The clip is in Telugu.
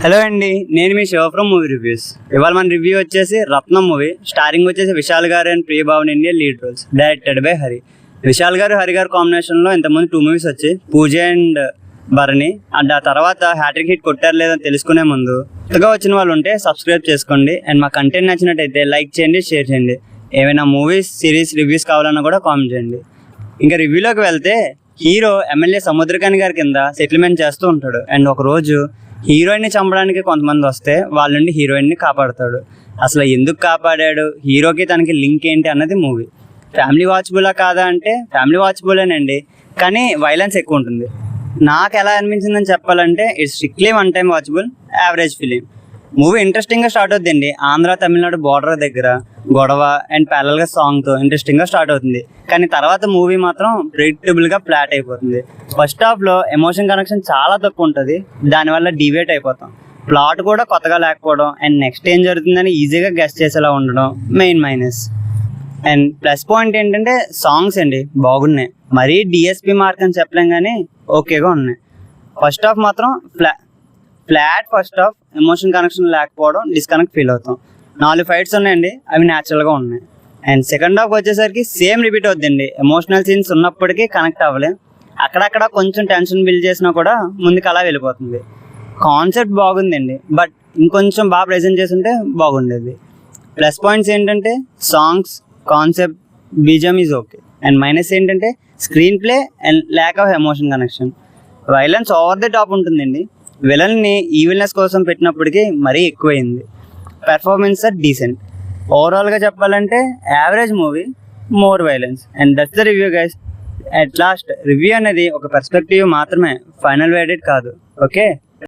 హలో అండి, నేను మీ షో ఫ్రమ్ మూవీ రివ్యూస్. ఇవాళ మన రివ్యూ వచ్చేసి రత్నం మూవీ. స్టారింగ్ వచ్చేసి విశాల్ గారు and ప్రియభావన్ Indian lead roles, directed by Hari. Vishal గారు హరి గారు కాంబినేషన్లో ఇంతకుముందు 2 మూవీస్ వచ్చాయి, పూజ అండ్ భరణి. అండ్ ఆ తర్వాత హ్యాట్రిక్ హిట్ కొట్టారు లేదని తెలుసుకునే ముందు కొత్తగా వచ్చిన వాళ్ళు ఉంటే సబ్స్క్రైబ్ చేసుకోండి. అండ్ మా కంటెంట్ నచ్చినట్టయితే లైక్ చేయండి, షేర్ చేయండి. ఏమైనా మూవీస్ సిరీస్ రివ్యూస్ కావాలన్నా కూడా కామెంట్ చేయండి. ఇంకా రివ్యూలోకి వెళ్తే, హీరో ఎమ్మెల్యే సముద్రకాని గారి కింద సెటిల్మెంట్ చేస్తూ ఉంటాడు. అండ్ ఒకరోజు హీరోయిన్ని చంపడానికి కొంతమంది వస్తే వాళ్ళ నుండి హీరోయిన్ని కాపాడుతాడు. అసలు ఎందుకు కాపాడాడు, హీరోకి తనకి లింక్ ఏంటి అన్నది మూవీ. ఫ్యామిలీ వాచబులా కాదా అంటే ఫ్యామిలీ వాచబులేనండి, కానీ వైలెన్స్ ఎక్కువ ఉంటుంది. నాకు ఎలా అనిపించిందని చెప్పాలంటే it's strictly 1 time watchable, average film. Movie ఇంట్రెస్టింగ్గా స్టార్ట్ అవుతుందండి. ఆంధ్ర తమిళనాడు బార్డర్ దగ్గర గొడవ అండ్ ప్యారల్గా సాంగ్తో ఇంట్రెస్టింగ్గా స్టార్ట్ అవుతుంది. కానీ తర్వాత మూవీ మాత్రం ప్రెడిక్టబుల్గా ఫ్లాట్ అయిపోతుంది. ఫస్ట్ హాఫ్లో ఎమోషన్ కనెక్షన్ చాలా తక్కువ ఉంటుంది, దానివల్ల డివేట్ అయిపోతాం. ప్లాట్ కూడా కొత్తగా లేకపోవడం అండ్ నెక్స్ట్ ఏం జరుగుతుందని ఈజీగా గెస్ చేసేలా ఉండడం main minus. And plus point ఏంటంటే సాంగ్స్ అండి బాగున్నాయి. మరీ డిఎస్పి మార్క్ అని చెప్పలేం, కానీ ఓకేగా ఉన్నాయి. ఫస్ట్ హాఫ్ మాత్రం flat first half, emotion connection లేకపోవడం, డిస్కనెక్ట్ ఫీల్ అవుతాం. 4 ఫైట్స్ ఉన్నాయండి, అవి న్యాచురల్గా ఉన్నాయి. అండ్ సెకండ్ హాఫ్ వచ్చేసరికి సేమ్ రిపీట్ అవుతుందండి. ఎమోషనల్ సీన్స్ ఉన్నప్పటికీ కనెక్ట్ అవ్వలేం. అక్కడక్కడ కొంచెం టెన్షన్ బిల్డ్ చేసినా కూడా ముందుకు అలా వెళ్ళిపోతుంది. కాన్సెప్ట్ బాగుందండి, బట్ ఇంకొంచెం బాగా ప్రెజెంట్ చేస్తుంటే బాగుండేది. ప్లస్ పాయింట్స్ ఏంటంటే సాంగ్స్, కాన్సెప్ట్, బీజం ఈజ్ ఓకే. అండ్ మైనస్ ఏంటంటే screenplay and lack of emotion connection. Violence over the top ఉంటుందండి. విలన్ని ఈవిల్నెస్ కోసం పెట్టినప్పటికీ మరీ ఎక్కువైంది. Performance are decent. ఓవరాల్గా చెప్పాలంటే average movie, more violence. And that's the review guys. At last review అనేది ఒక పర్స్పెక్టివ్ మాత్రమే, ఫైనల్ వెర్డిక్ట్ కాదు. ఓకే.